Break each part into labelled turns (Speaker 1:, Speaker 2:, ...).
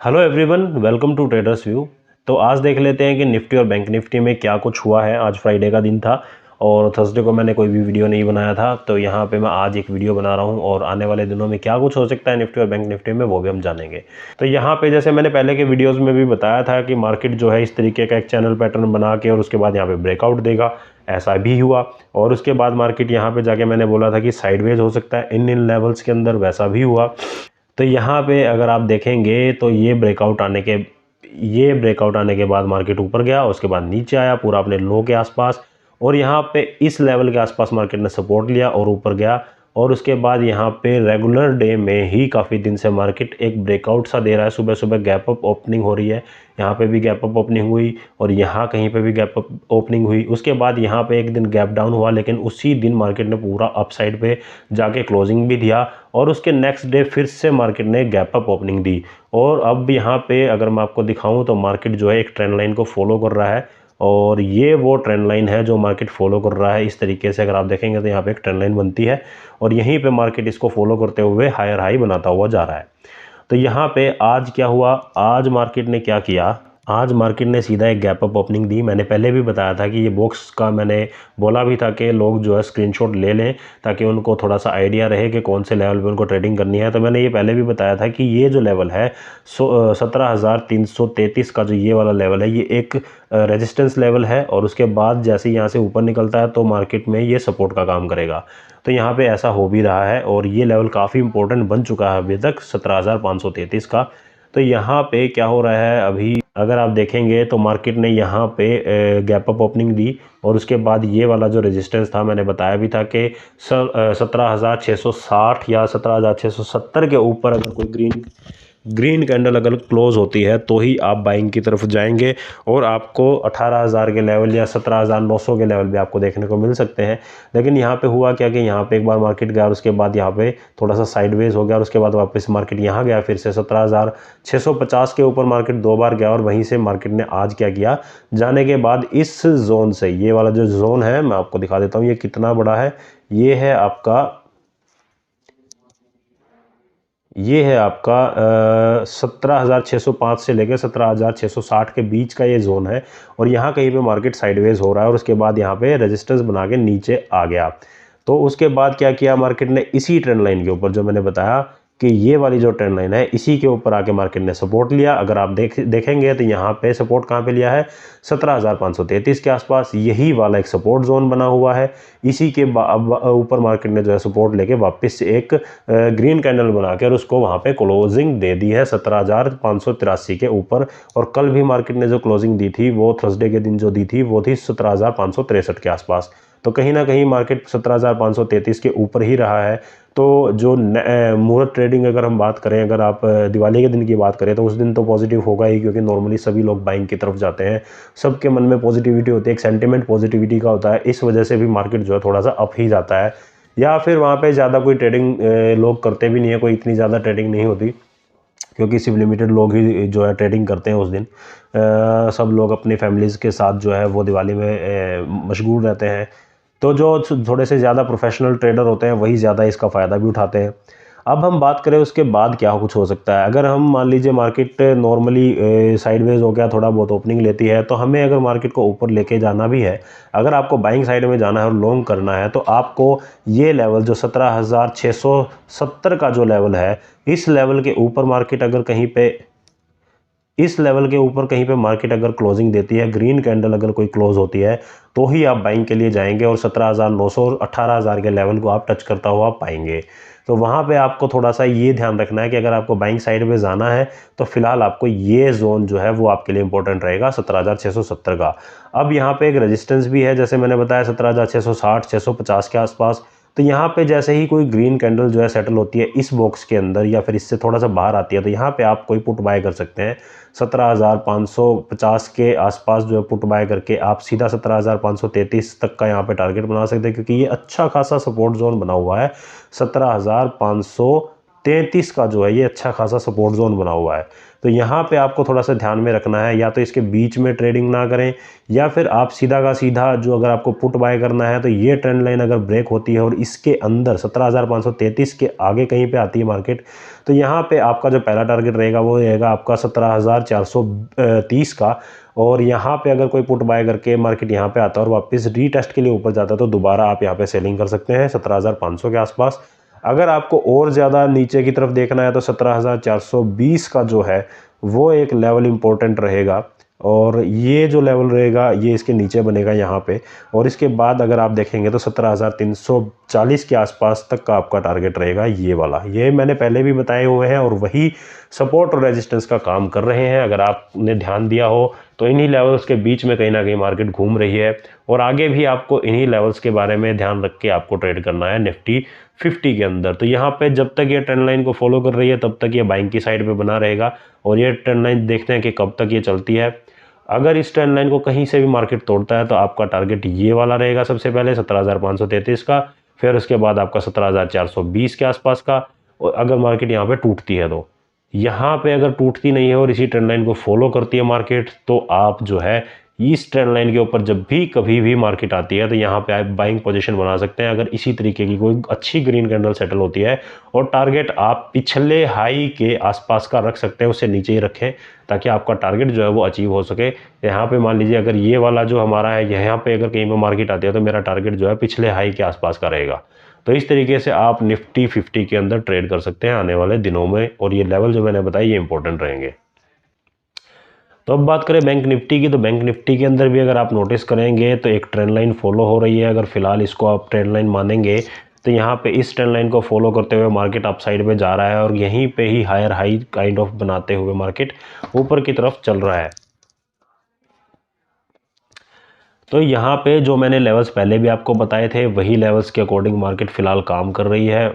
Speaker 1: Hello everyone, welcome to Traders View. तो आज देख लेते हैं कि निफ्टी और बैंक निफ्टी में क्या कुछ हुआ है। आज फ्राइडे का दिन था और थर्सडे को मैंने कोई भी वीडियो नहीं बनाया था, तो यहाँ पे मैं आज एक वीडियो बना रहा हूँ और आने वाले दिनों में क्या कुछ हो सकता है निफ्टी और बैंक निफ्टी में वो भी हम जानेंगे। तो यहाँ पे जैसे मैंने पहले के वीडियोज़ में भी बताया था कि मार्केट जो है इस तरीके का एक चैनल पैटर्न बना के और उसके बाद यहाँ पे ब्रेकआउट देगा। ऐसा भी हुआ और उसके बाद मार्केट यहाँ पे जाके मैंने बोला था कि साइडवेज हो सकता है इन लेवल्स के अंदर, वैसा भी हुआ। तो यहाँ पे अगर आप देखेंगे तो ये ब्रेकआउट आने के बाद मार्केट ऊपर गया, उसके बाद नीचे आया पूरा अपने लो के आसपास और यहाँ पे इस लेवल के आसपास मार्केट ने सपोर्ट लिया और ऊपर गया। और उसके बाद यहाँ पे रेगुलर डे में ही काफ़ी दिन से मार्केट एक ब्रेकआउट सा दे रहा है। सुबह सुबह गैप अप ओपनिंग हो रही है, यहाँ पे भी गैप अप ओपनिंग हुई और यहाँ कहीं पे भी गैप अप ओपनिंग हुई। उसके बाद यहाँ पे एक दिन गैप डाउन हुआ, लेकिन उसी दिन मार्केट ने पूरा अप साइड पे जाके क्लोजिंग भी दिया और उसके नेक्स्ट डे फिर से मार्केट ने गैप अप ओपनिंग दी। और अब यहाँ पे अगर मैं आपको दिखाऊं तो मार्केट जो है एक ट्रेंड लाइन को फॉलो कर रहा है और ये वो ट्रेंड लाइन है जो मार्केट फॉलो कर रहा है। इस तरीके से अगर आप देखेंगे तो यहाँ पे एक ट्रेंड लाइन बनती है और यहीं पे मार्केट इसको फॉलो करते हुए हायर हाई बनाता हुआ जा रहा है। तो यहाँ पे आज क्या हुआ, आज मार्केट ने क्या किया, आज मार्केट ने सीधा एक गैप अप ओपनिंग दी। मैंने पहले भी बताया था कि ये बॉक्स का मैंने बोला भी था कि लोग जो है स्क्रीनशॉट ले लें ताकि उनको थोड़ा सा आइडिया रहे कि कौन से लेवल पे उनको ट्रेडिंग करनी है। तो मैंने ये पहले भी बताया था कि ये जो लेवल है 17,333 का जो ये वाला लेवल है, ये एक रेजिस्टेंस लेवल है और उसके बाद जैसे यहाँ से ऊपर निकलता है तो मार्केट में ये सपोर्ट का काम करेगा। तो यहाँ पे ऐसा हो भी रहा है और ये लेवल काफ़ी इंपॉर्टेंट बन चुका है अभी तक 17,533 का। तो यहाँ पे क्या हो रहा है, अभी अगर आप देखेंगे तो मार्केट ने यहाँ पे गैप अप ओपनिंग दी और उसके बाद ये वाला जो रेजिस्टेंस था, मैंने बताया भी था कि 17,660 या 17,670 के ऊपर अगर कोई ग्रीन कैंडल अगर क्लोज होती है तो ही आप बाइंग की तरफ जाएंगे और आपको 18,000 के लेवल या 17,900 के लेवल भी आपको देखने को मिल सकते हैं। लेकिन यहाँ पे हुआ क्या कि यहाँ पे एक बार मार्केट गया और उसके बाद यहाँ पे थोड़ा सा साइडवेज हो गया और उसके बाद वापस मार्केट यहाँ गया, फिर से 17,650 के ऊपर मार्केट दो बार गया और वहीं से मार्केट ने आज क्या किया, जाने के बाद इस जोन से, ये वाला जो जोन है मैं आपको दिखा देता हूँ ये कितना बड़ा है। ये है आपका 17,605 से लेकर 17,660 के बीच का ये जोन है और यहाँ कहीं पे मार्केट साइडवेज हो रहा है और उसके बाद यहाँ पे रेजिस्टेंस बना के नीचे आ गया। तो उसके बाद क्या किया मार्केट ने, इसी ट्रेंड लाइन के ऊपर जो मैंने बताया कि ये वाली जो ट्रेंड लाइन है इसी के ऊपर आके मार्केट ने सपोर्ट लिया। अगर आप देखेंगे तो यहाँ पे सपोर्ट कहाँ पे लिया है, 17,533 के आसपास। यही वाला एक सपोर्ट जोन बना हुआ है, इसी के ऊपर मार्केट ने जो है सपोर्ट लेके वापस से एक ग्रीन कैंडल बना के और उसको वहाँ पे क्लोजिंग दे दी है 17,583 के ऊपर। और कल भी मार्केट ने जो क्लोजिंग दी थी वो थर्सडे के दिन जो दी थी वो थी 17,563 के आसपास। तो कहीं ना कहीं मार्केट 17,533 के ऊपर ही रहा है। तो जो मुहूर्त ट्रेडिंग अगर हम बात करें, अगर आप दिवाली के दिन की बात करें तो उस दिन तो पॉजिटिव होगा ही, क्योंकि नॉर्मली सभी लोग बाइंग की तरफ जाते हैं, सबके मन में पॉजिटिविटी होती है, एक सेंटिमेंट पॉजिटिविटी का होता है। इस वजह से भी मार्केट जो है थोड़ा सा अप ही जाता है। या फिर वहाँ पे ज़्यादा कोई ट्रेडिंग लोग करते भी नहीं है, कोई इतनी ज़्यादा ट्रेडिंग नहीं होती, क्योंकि सिर्फ लिमिटेड लोग ही जो है ट्रेडिंग करते हैं उस दिन। सब लोग अपनी फैमिलीज़ के साथ जो है वो दिवाली में मशगूल रहते हैं। तो जो थोड़े से ज़्यादा प्रोफेशनल ट्रेडर होते हैं वही ज़्यादा इसका फ़ायदा भी उठाते हैं। अब हम बात करें उसके बाद क्या कुछ हो सकता है। अगर हम मान लीजिए मार्केट नॉर्मली साइडवेज हो गया, थोड़ा बहुत ओपनिंग लेती है, तो हमें अगर मार्केट को ऊपर लेके जाना भी है, अगर आपको बाइंग साइड में जाना है और लॉन्ग करना है, तो आपको ये लेवल जो 17,670 का जो लेवल है, इस लेवल के ऊपर मार्केट अगर कहीं पे मार्केट अगर क्लोजिंग देती है, ग्रीन कैंडल अगर कोई क्लोज होती है, तो ही आप बाइंग के लिए जाएंगे और 17,900 और 18,000 के लेवल को आप टच करता हुआ पाएंगे। तो वहाँ पे आपको थोड़ा सा ये ध्यान रखना है कि अगर आपको बाइंग साइड में जाना है तो फिलहाल आपको ये जोन जो है वो आपके लिए इंपॉर्टेंट रहेगा 17,670 का। अब यहाँ पे एक रेजिस्टेंस भी है, जैसे मैंने बताया 17,660 650 के आसपास। तो यहाँ पे जैसे ही कोई ग्रीन कैंडल जो है सेटल होती है इस बॉक्स के अंदर या फिर इससे थोड़ा सा बाहर आती है, तो यहाँ पे आप कोई पुट बाय कर सकते हैं। 17,550 के आसपास जो है पुट बाय करके आप सीधा 17,533 तक का यहाँ पे टारगेट बना सकते हैं, क्योंकि ये अच्छा खासा सपोर्ट जोन बना हुआ है 17,500 33 का जो है ये अच्छा खासा सपोर्ट जोन बना हुआ है। तो यहाँ पे आपको थोड़ा सा ध्यान में रखना है, या तो इसके बीच में ट्रेडिंग ना करें, या फिर आप सीधा का सीधा जो अगर आपको पुट बाय करना है तो ये ट्रेंड लाइन अगर ब्रेक होती है और इसके अंदर 17,533 के आगे कहीं पे आती है मार्केट, तो यहाँ पे आपका जो पहला टारगेट रहेगा वो रहेगा आपका 17,430 का। और यहाँ पे अगर कोई पुट बाय करके मार्केट यहाँ पे आता है और वापस रीटेस्ट के लिए ऊपर जाता है तो दोबारा आप यहाँ पे सेलिंग कर सकते हैं 17,500 के आसपास। अगर आपको और ज़्यादा नीचे की तरफ देखना है तो 17,420 का जो है वो एक लेवल इम्पोर्टेंट रहेगा, और ये जो लेवल रहेगा ये इसके नीचे बनेगा यहाँ पे। और इसके बाद अगर आप देखेंगे तो 17,340 के आसपास तक का आपका टारगेट रहेगा ये वाला। ये मैंने पहले भी बताए हुए हैं और वही सपोर्ट और रेजिस्टेंस का काम कर रहे हैं। अगर आपने ध्यान दिया हो तो इन्हीं लेवल्स के बीच में कहीं ना कहीं मार्केट घूम रही है, और आगे भी आपको इन्हीं लेवल्स के बारे में ध्यान रख के आपको ट्रेड करना है निफ्टी 50 के अंदर। तो यहाँ पे जब तक ये ट्रेंड लाइन को फॉलो कर रही है तब तक ये बाइंग की साइड पे बना रहेगा, और ये ट्रेंड लाइन देखते हैं कि कब तक ये चलती है। अगर इस ट्रेंड लाइन को कहीं से भी मार्केट तोड़ता है तो आपका टारगेट ये वाला रहेगा, सबसे पहले 17,533 का, फिर उसके बाद आपका 17,420 के आसपास का। और अगर मार्केट यहाँ पे टूटती है तो यहाँ पे अगर टूटती नहीं है और इसी ट्रेंड लाइन को फॉलो करती है मार्केट, तो आप जो है इस ट्रेंड लाइन के ऊपर जब भी कभी भी मार्केट आती है तो यहाँ पे आप बाइंग पोजीशन बना सकते हैं। अगर इसी तरीके की कोई अच्छी ग्रीन कैंडल सेटल होती है, और टारगेट आप पिछले हाई के आसपास का रख सकते हैं, उससे नीचे ही रखें ताकि आपका टारगेट जो है वो अचीव हो सके। यहाँ पे मान लीजिए अगर ये वाला जो हमारा है यहाँ पे अगर कहीं पर मार्केट आती है तो मेरा टारगेट जो है पिछले हाई के आसपास का रहेगा। तो इस तरीके से आप निफ्टी 50 के अंदर ट्रेड कर सकते हैं आने वाले दिनों में, और ये लेवल जो मैंने बताया ये इंपॉर्टेंट रहेंगे। तो अब बात करें बैंक निफ्टी की, तो बैंक निफ्टी के अंदर भी अगर आप नोटिस करेंगे तो एक ट्रेंड लाइन फॉलो हो रही है। अगर फिलहाल इसको आप ट्रेंड लाइन मानेंगे तो यहाँ पे इस ट्रेंड लाइन को फॉलो करते हुए मार्केट अप साइड पे जा रहा है, और यहीं पे ही हायर हाई काइंड ऑफ बनाते हुए मार्केट ऊपर की तरफ चल रहा है। तो यहाँ पे जो मैंने लेवल्स पहले भी आपको बताए थे वही लेवल्स के अकॉर्डिंग मार्केट फ़िलहाल काम कर रही है।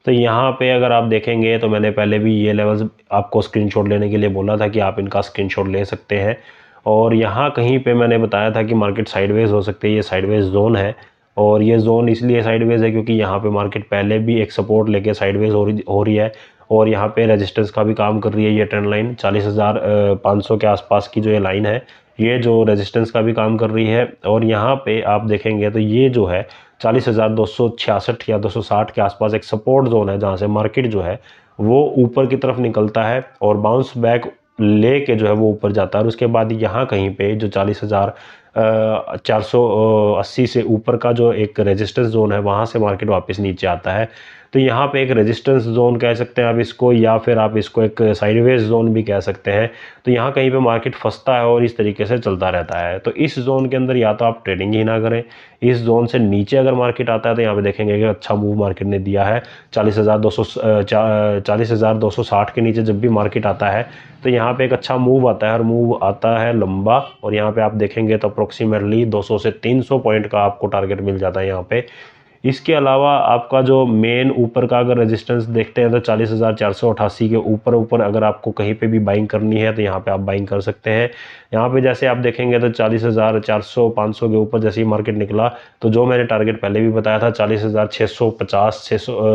Speaker 1: तो यहाँ पे अगर आप देखेंगे तो मैंने पहले भी ये लेवल्स आपको स्क्रीनशॉट लेने के लिए बोला था कि आप इनका स्क्रीनशॉट ले सकते हैं। और यहाँ कहीं पे मैंने बताया था कि मार्केट साइडवेज हो सकती है, ये साइडवेज जोन है। और ये जोन इसलिए साइडवेज है क्योंकि यहाँ पे मार्केट पहले भी एक सपोर्ट लेके साइडवेज हो रही है, और यहाँ पे रेजिस्टेंस का भी काम कर रही है। ये ट्रेंड लाइन 40,500 के आसपास की जो ये लाइन है ये जो रेजिस्टेंस का भी काम कर रही है। और यहाँ पे आप देखेंगे तो ये जो है 40,266 या 260 के आसपास एक सपोर्ट जोन है, जहाँ से मार्केट जो है वो ऊपर की तरफ निकलता है और बाउंस बैक लेके जो है वो ऊपर जाता है। और उसके बाद यहाँ कहीं पे जो 40,480 से ऊपर का जो एक रेजिस्टेंस जोन है वहाँ से मार्केट वापस नीचे आता है। तो यहाँ पे एक रेजिस्टेंस जोन कह सकते हैं आप इसको, या फिर आप इसको एक साइडवेज जोन भी कह सकते हैं। तो यहाँ कहीं पे मार्केट फंसता है और इस तरीके से चलता रहता है। तो इस जोन के अंदर या तो आप ट्रेडिंग ही ना करें, इस जोन से नीचे अगर मार्केट आता है तो यहाँ पे देखेंगे कि अच्छा मूव मार्केट ने दिया है। 40,260 के नीचे जब भी मार्केट आता है तो यहाँ पे एक अच्छा मूव आता है, और मूव आता है लंबा। और यहाँ पे आप देखेंगे तो अप्रोक्सीमेटली 200 से 300 पॉइंट का आपको टारगेट मिल जाता है यहाँ पे। इसके अलावा आपका जो मेन ऊपर का अगर रेजिस्टेंस देखते हैं तो 40,488 के ऊपर अगर आपको कहीं पे भी बाइंग करनी है तो यहाँ पे आप बाइंग कर सकते हैं। यहाँ पे जैसे आप देखेंगे तो 40,400 500 के ऊपर जैसे ही मार्केट निकला तो जो मैंने टारगेट पहले भी बताया था 40,650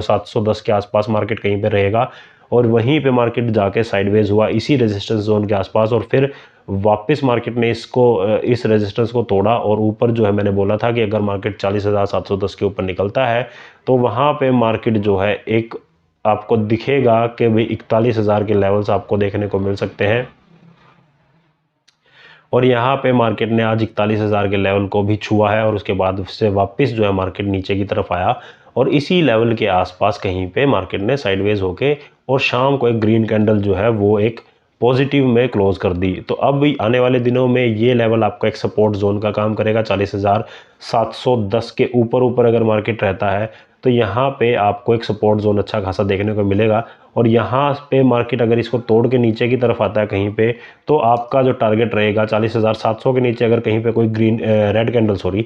Speaker 1: 710 के आसपास मार्केट कहीं पे रहेगा, और वहीं पे मार्केट जाके साइडवेज हुआ इसी रेजिस्टेंस जोन के आसपास, और फिर वापस मार्केट ने इस रेजिस्टेंस को तोड़ा और ऊपर जो है मैंने बोला था कि अगर मार्केट 40,710 के ऊपर निकलता है तो वहाँ पे मार्केट जो है एक आपको दिखेगा कि भाई 41,000 के लेवल्स आपको देखने को मिल सकते हैं। और यहाँ पे मार्केट ने आज 41,000 के लेवल को भी छुआ है, और उसके बाद उससे वापस जो है मार्केट नीचे की तरफ आया, और इसी लेवल के आसपास कहीं पे मार्केट ने साइडवेज होके और शाम को एक ग्रीन कैंडल जो है वो एक पॉजिटिव में क्लोज कर दी। तो अब आने वाले दिनों में ये लेवल आपका एक सपोर्ट जोन का काम करेगा। 40,710 के ऊपर अगर मार्केट रहता है तो यहाँ पे आपको एक सपोर्ट जोन अच्छा खासा देखने को मिलेगा, और यहाँ पे मार्केट अगर इसको तोड़ के नीचे की तरफ आता है कहीं पे तो आपका जो टारगेट रहेगा 40,700 के नीचे अगर कहीं पे कोई रेड कैंडल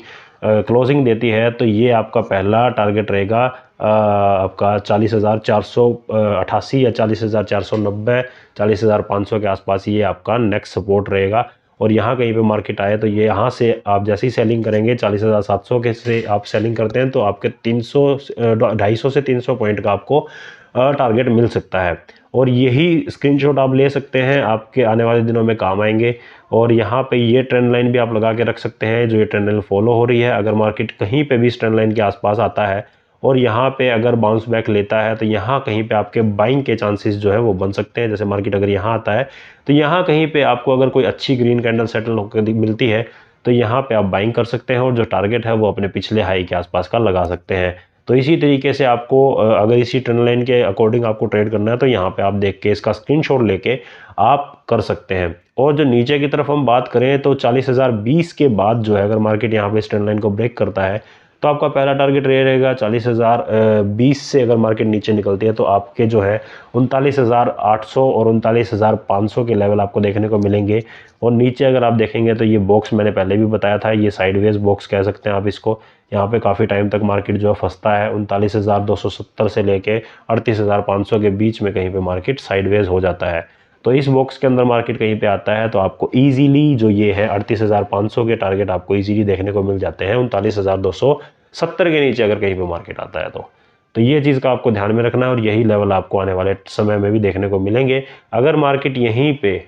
Speaker 1: क्लोजिंग देती है तो ये आपका पहला टारगेट रहेगा आपका 40,488 या 40,490 40,500 के आसपास ये आपका नेक्स्ट सपोर्ट रहेगा। और यहाँ कहीं पे मार्केट आए तो ये यहाँ से आप जैसे ही सेलिंग करेंगे 40,700 के से आप सेलिंग करते हैं तो आपके 250 से 300 पॉइंट का आपको टारगेट मिल सकता है। और यही स्क्रीनशॉट आप ले सकते हैं, आपके आने वाले दिनों में काम आएंगे। और यहाँ पे ये ट्रेंड लाइन भी आप लगा के रख सकते हैं, जो ये ट्रेंड लाइन फॉलो हो रही है। अगर मार्केट कहीं पे भी इस ट्रेंड लाइन के आसपास आता है और यहाँ पे अगर बाउंस बैक लेता है तो यहाँ कहीं पे आपके बाइंग के चांसेस जो है वो बन सकते हैं। जैसे मार्केट अगर यहाँ आता है तो यहाँ कहीं पे आपको अगर कोई अच्छी ग्रीन कैंडल सेटल होकर मिलती है तो यहाँ पे आप बाइंग कर सकते हैं और जो टारगेट है वो अपने पिछले हाई के आसपास का लगा सकते हैं। तो इसी तरीके से आपको अगर इसी ट्रेंड लाइन के अकॉर्डिंग आपको ट्रेड करना है तो यहाँ पे आप देख के इसका स्क्रीनशॉट लेके आप कर सकते हैं। और जो नीचे की तरफ हम बात करें तो 40,020 के बाद जो है अगर मार्केट यहाँ पे इस ट्रेंड लाइन को ब्रेक करता है तो आपका पहला टारगेट ये रहेगा 40,020 से अगर मार्केट नीचे निकलती है तो आपके जो है 39,800 और 39,500 के लेवल आपको देखने को मिलेंगे। और नीचे अगर आप देखेंगे तो ये बॉक्स मैंने पहले भी बताया था, ये साइडवेज बॉक्स कह सकते हैं आप इसको। यहाँ पे काफ़ी टाइम तक मार्केट जो है फंसता है, 39,270 से लेके 38,500 के बीच में कहीं पे मार्केट साइडवेज हो जाता है। तो इस बॉक्स के अंदर मार्केट कहीं पे आता है तो आपको इजीली जो ये है 38,500 के टारगेट आपको इजीली देखने को मिल जाते हैं 39,270 के नीचे अगर कहीं पे मार्केट आता है तो ये चीज़ का आपको ध्यान में रखना है और यही लेवल आपको आने वाले समय में भी देखने को मिलेंगे। अगर मार्केट यहीं पे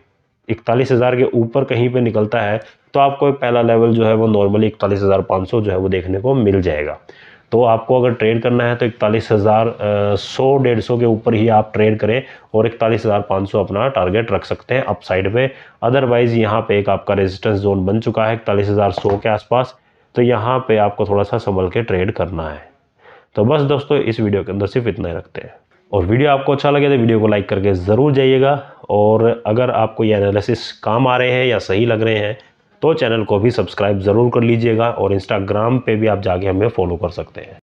Speaker 1: 41,000 के ऊपर कहीं पे निकलता है तो आपको एक पहला लेवल जो है वो नॉर्मली 41,500 जो है वो देखने को मिल जाएगा। तो आपको अगर ट्रेड करना है तो 41,100-150 के ऊपर ही आप ट्रेड करें और 41,500 अपना टारगेट रख सकते हैं अपसाइड पे। अदरवाइज यहाँ पे एक आपका रेजिस्टेंस जोन बन चुका है 41,100 के आसपास, तो यहाँ पे आपको थोड़ा सा संभल के ट्रेड करना है। तो बस दोस्तों इस वीडियो के अंदर सिर्फ इतना ही रखते हैं। और वीडियो आपको अच्छा लगे तो वीडियो को लाइक करके ज़रूर जाइएगा। और अगर आपको ये एनालिसिस काम आ रहे हैं या सही लग रहे हैं तो चैनल को भी सब्सक्राइब ज़रूर कर लीजिएगा और इंस्टाग्राम पे भी आप जाके हमें फॉलो कर सकते हैं।